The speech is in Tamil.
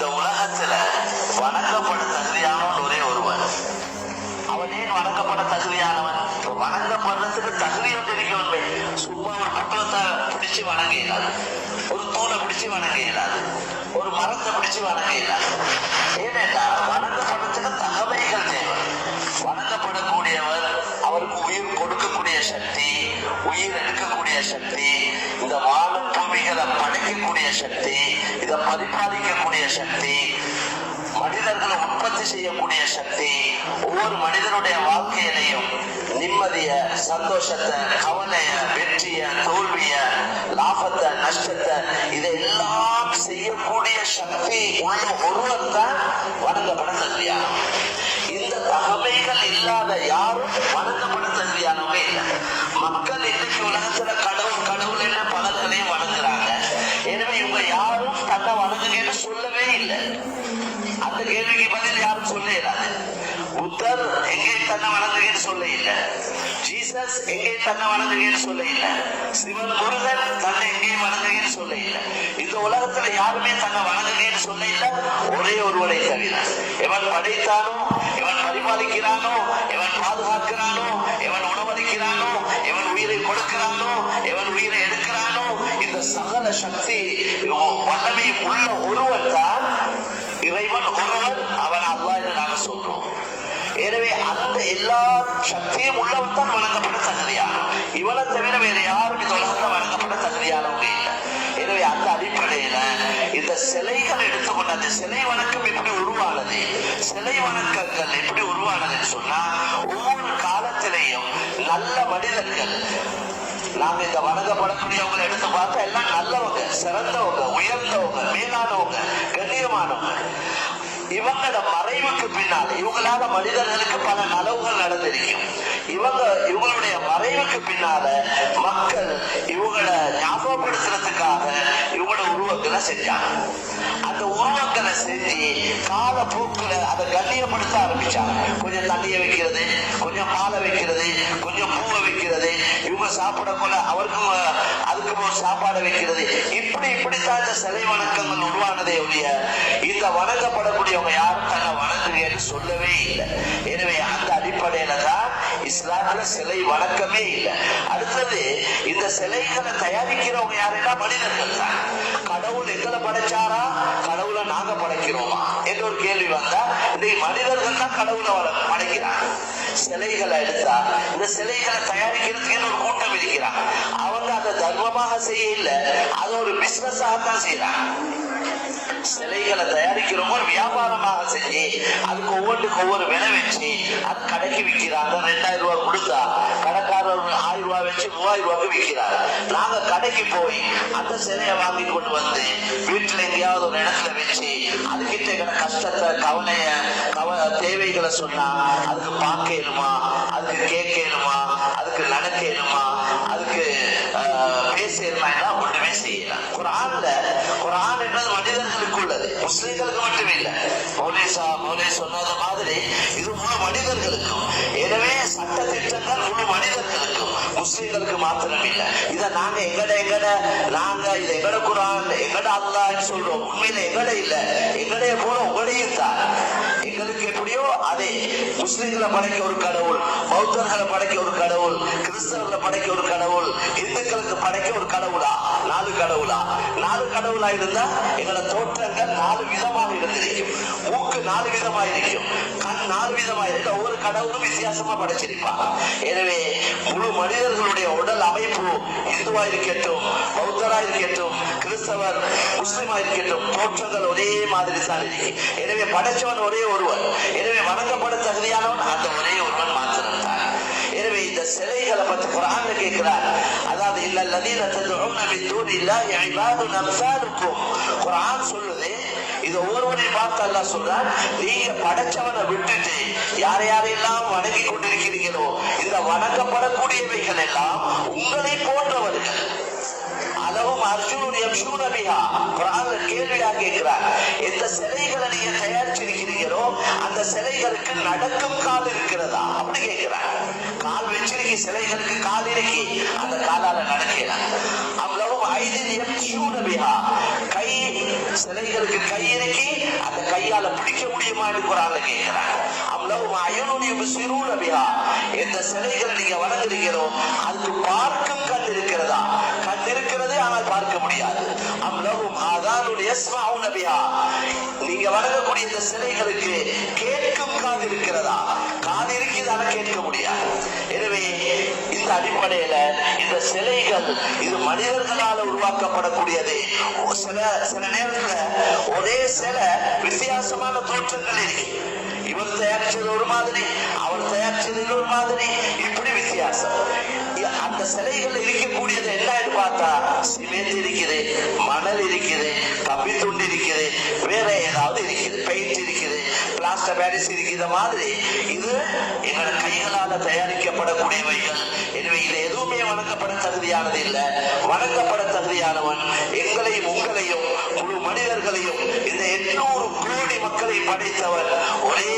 இந்த உலகத்துல வணங்கப்பட தகுதியானவன் ஒரே ஒருவன். அவன் ஏன் வணங்கப்பட தகுதியானவன்? வணங்கப்படுறதுக்கு தகுதி வந்து இருக்கவன். சும்மா ஒரு புத்தகத்தை பிடிச்சு வணங்க இயலாது, ஒரு தூணை பிடிச்சு வணங்க இயலாது, ஒரு மரத்தை பிடிச்சு வணங்க இயலாது. ஏனென்றா வணங்கப்படுறதுக்கு தகவல்கள் தேவை. வணங்கப்படக்கூடியவர் அவருக்கு உயிர் கொடுக்கக்கூடிய சக்தி, உயிர் எடுக்கக்கூடிய சக்தி, இந்த வாழும் பூமிகளை படைக்கக்கூடிய சக்தி, இதை பரிபாலிக்கக்கூடிய சக்தி, மனிதர்களை உற்பத்தி செய்யக்கூடிய சக்தி, ஒவ்வொரு மனிதனுடைய வாழ்க்கையிலையும் நிம்மதிய, சந்தோஷத்தை, கவலைய, வெற்றிய, தோல்விய, லாபத்தை, நஷ்டத்தை இதெல்லாம் செய்யக்கூடிய சக்தி உள்ள ஒருவர் தான் வணங்கப்பட தகுதியானவங்க. இந்த தகமைகள் இல்லாத யாரும் வணங்கப்பட தகுதியானவங்க இல்லை. மக்கள் இன்னைக்கு உலகத்துல கடவுள் கடவுள் என்ற பலர்களையும் வணங்குறாங்க. எனவே இவங்க யாரும் தன்னை வணங்குங்கன்னு சொல்லவே இல்லை. அந்த கேள்விக்கு பதில் யாரும் சொல்ல இயலாது. புத்தர் எங்கே தன்னை வணங்குங்கன்னு சொல்ல இல்லை. ஜீசஸ் எங்கே தன்னை வணங்குங்கன்னு சொல்ல இல்லை. சிவன் முருகன் தன்னை எங்கே வணங்குங்கன்னு சொல்ல இல்லை. இந்த உலகத்துல யாருமே தன்னை வணங்குங்கன்னு சொல்ல இல்லை, ஒரே ஒருவரை தவிர. எவன் படைத்தானோ, எவன் பரிபாலிக்கிறானோ, எவன் பாதுகாக்கிறானோ, எவன் உணவளிக்கிறானோ, எவன் உயிரை கொடுக்கிறானோ, எவன் உயிரை எடுக்கிறானோ, இந்த சகல சக்தி வல்லமை உள்ள ஒருவன் தான் இறைவன் ஒருவன். அவன் அல்லாஹ் என்று நாம சொல்றோம். எனவே அந்த எல்லா சக்தியும் உள்ளவன் தான் வணங்கப்பட தகுதியானவன். இவனை தவிர வேற யாரும் இந்த உலகத்தை வணங்கப்பட தகுதியானவங்க இல்லை. எனவே அந்த அடிப்படையில இந்த சிலைகள் எடுத்துக்கொண்ட அந்த சிலை வணக்கம் எப்படி உருவானது, சிலை வணக்கங்கள் எப்படி உருவானதுன்னு சொன்னா, ஒவ்வொரு காலத்திலையும் நல்ல மனிதர்கள், நாங்க இந்த வணங்கப்படக்கூடியவங்களை எடுத்து பார்த்தா எல்லாம் நல்லவங்க, சிறந்தவங்க, உயர்ந்தவங்க, மேலானவங்க, கண்ணியமானவங்க. இவங்களோட மறைவுக்கு பின்னால் இவங்களால மனிதர்களுக்கு பல நலவுகள் நடந்திருக்கும். இவங்களுடைய மறைவுக்கு பின்னால மக்கள் இவங்களை ஞாபகப்படுத்துறதுக்காக இவங்களோட உருவங்களை செஞ்சாங்க. அந்த உருவங்களை செஞ்சு காலப்போக்குல அதை கண்ணியப்படுத்த ஆரம்பிச்சாங்க. கொஞ்சம் தண்ணியை வைக்கிறது, கொஞ்சம் பாலை வைக்கிறது, கொஞ்சம் பூவை வைக்கிறது, இவங்க சாப்பிடக்குள்ள அவருக்கும் அதுக்கு ஒரு சாப்பாடு வைக்கிறது. இப்படித்தான் இந்த சிலை வணக்கங்கள் உருவானதே ஒழிய இந்த வணங்கப்படக்கூடியவங்க யாரும் தன்னை வணங்குங்கன்னு சொல்லவே இல்லை. எனவே அந்த அடிப்படையில தான் இஸ்லாத்துல சிலை வணக்கமே இல்லை. அடுத்தது, இந்த சிலைகளை தயாரிக்கிறவங்க யாருன்னா மனிதர்கள் தான். கடவுள் எங்களை படைச்சாரா, கடவுளை நாங்க படைக்கிறோமா என்ற ஒரு கேள்வி வந்தா, இன்னைக்கு மனிதர்கள் தான் கடவுளை படைக்கிறாங்க. சிலைகளை எடுத்தா இந்த சிலைகளை தயாரிக்கிறதுக்கு ஒரு கூட்டம் இருக்கிறாங்க. அவங்க அதை தர்மமாக செய்ய இல்லை, அதை ஒரு பிசினஸாக தான் செய்யறாங்க. சிலைகளை தயாரிக்கிறவங்க ஒரு வியாபாரமாக செஞ்சு அதுக்கு ஒவ்வொன்றுக்கு ஒவ்வொரு விலை வச்சு அது கடைக்கு விற்கிறாங்க. 2000 ரூபாய் கொடுத்தா கடைக்காரர் 1000 ரூபாய் வச்சு 3000 ரூபாய்க்கு விற்கிறாங்க. நாங்க கடைக்கு போய் அந்த சிலையை வாங்கி கொண்டு வந்து வீட்டுல எங்கேயாவது ஒரு இடத்துல வச்சு அதுக்கிட்ட எங்களை கஷ்டத்தை, கவலைய, தேவைகளை சொன்னா அதுக்கு பார்க்கலுமா, அதுக்கு கேட்கலுமா, அதுக்கு நடக்கலுமா, அதுக்கு பேசலுமா, ஒன்றுமே செய்யலாம். குர்ஆன் என்றது மனிதர்களுக்கு உள்ளது, முஸ்லிம்களுக்கு மட்டுமே இல்லை. மௌலை சொன்னது மாதிரி இது முழு மனிதர்களுக்கும். எனவே சட்ட திட்டங்கள் முழு மனிதர்களுக்கும், முஸ்லிம்களுக்கு மாத்திரம் இல்லை. இதை நாங்க இது எங்கட குர்ஆன், எங்கட அல்லாஹ்னு சொல்றோம். உண்மையில எங்கட இல்ல, எங்கடைய போல உங்களையும் தான். எங்களுக்கு எப்படியோ அதே முஸ்லிம்களை படைக்க ஒரு கடவுள், பௌத்தர்களை படைக்க ஒரு கடவுள், கிறிஸ்தவர்களை படைக்க ஒரு கடவுள், இந்துக்களுக்கு படைக்க ஒரு கடவுளா, 4 கடவுளா? 4 கடவுளா இருந்தா எங்களோட தோற்றங்கள் 4 விதமாக இருந்திருக்கும். மூக்கு 4 விதமாக இருக்கும், கண் 4 விதமாக இருக்க, ஒவ்வொரு கடவுளும் வித்தியாசமா படைச்சிருப்பாங்க. எனவே முழு மனிதர்களுடைய உடல் அமைப்பு இந்துவா இருக்கட்டும், பௌத்தரா இருக்கட்டும், கிறிஸ்தவர், முஸ்லிமா இருக்கட்டும், தோற்றங்கள் ஒரே மாதிரி தான் இருக்கு. எனவே படைச்சவன் ஒரே ஒருவன். எனவே வணங்கப்பட தகுதியானவன் அந்த ஒரே ஒருவன் மாத்திரம் தான். எனவே இந்த சிலைகளை பற்றி குர்ஆன்ல கேட்கிறார். அதாவது இல்லல்லதீன ததுஊன மின் தூனில்லாஹி இபாதுன் அம்சாலுக்கும். குர்ஆன் சொல்லுது, இது ஒவ்வொருவரை பார்த்து அல்லாஹ் சொல்றான், நீங்க படைச்சவனை விட்டுட்டு யாரையெல்லாம் வணங்கி கொண்டிருக்கிறீங்களோ இந்த வணங்கப்படக்கூடியவைகள் எல்லாம் உங்களை போன்றவர்கள். அளவும் அர்ஜுன் யம்ஷூன பிஹா. குர்ஆன்ல கேள்வியா கேட்கிறார், எந்த சிலைகளை நீங்க தயாரிச்சிருக்கிறீங்களோ அந்த சிலைகளுக்கு நடக்கும் கால் இருக்கிறதா அப்படி கேட்கிறார். கால் வச்சிருக்கி சிலைகளுக்கு கால் இருக்கி அந்த காலால நடக்கிறார். அவ்வளவும் ஐதின் யம்ஷூன பிஹா, கை சிலைகளுக்கு கை இறக்கி அந்த கையால பிடிக்க முடியுமா என்று குர்ஆன்ல கேட்கிறாங்க. அம்லஹும் அயுனுன் யுப்சிரூன பிஹா, எந்த சிலைகளை நீங்க வணங்குறீங்களோ அதுக்கு பார்க்கும் கண் இருக்கிறதா? கண் இருக்கிறது, ஆனால் பார்க்க முடியாது. அம்லஹும் ஆதானுன் யஸ்மஊன பிஹா, நீங்க வணங்கக்கூடிய இந்த சிலைகளுக்கு கேட்கும் காது இருக்கிறதா? காது இருக்குது, ஆனா கேட்க முடியாது. எனவே இந்த அடிப்படையில இந்த சிலைகள் இது மனிதர்களால் உருவாக்கப்படக்கூடியது. சில நேரத்துல ஒரே சிலை வித்தியாசமான தோற்றங்கள் இருக்கு. இவர் தயாரிச்சது ஒரு மாதிரி, அவர் தயாரிச்சது ஒரு மாதிரி, இப்படி வித்தியாசம். அந்த சிலைகள் இருக்கக்கூடியது என்னன்னு பார்த்தா சிமெண்ட் இருக்குது, மணல் இருக்குது, கம்பி துண்டு இருக்குது, வேற ஏதாவது இருக்குது, பெயிண்ட் இருக்குது, பிளாஸ்டர் பாரிஸ் இருக்கிற மாதிரி இது எங்களோட கைகளால தயாரிக்கப்படக்கூடியவைகள். எனவே இது எதுவுமே வணங்கப்பட தகுதியானது இல்லை. வணங்கப்பட தகுதியானவன் எங்களையும் உங்களையும் முழு மனிதர்களையும் இந்த 800 கோடி மக்களை படைத்தவர் ஒரே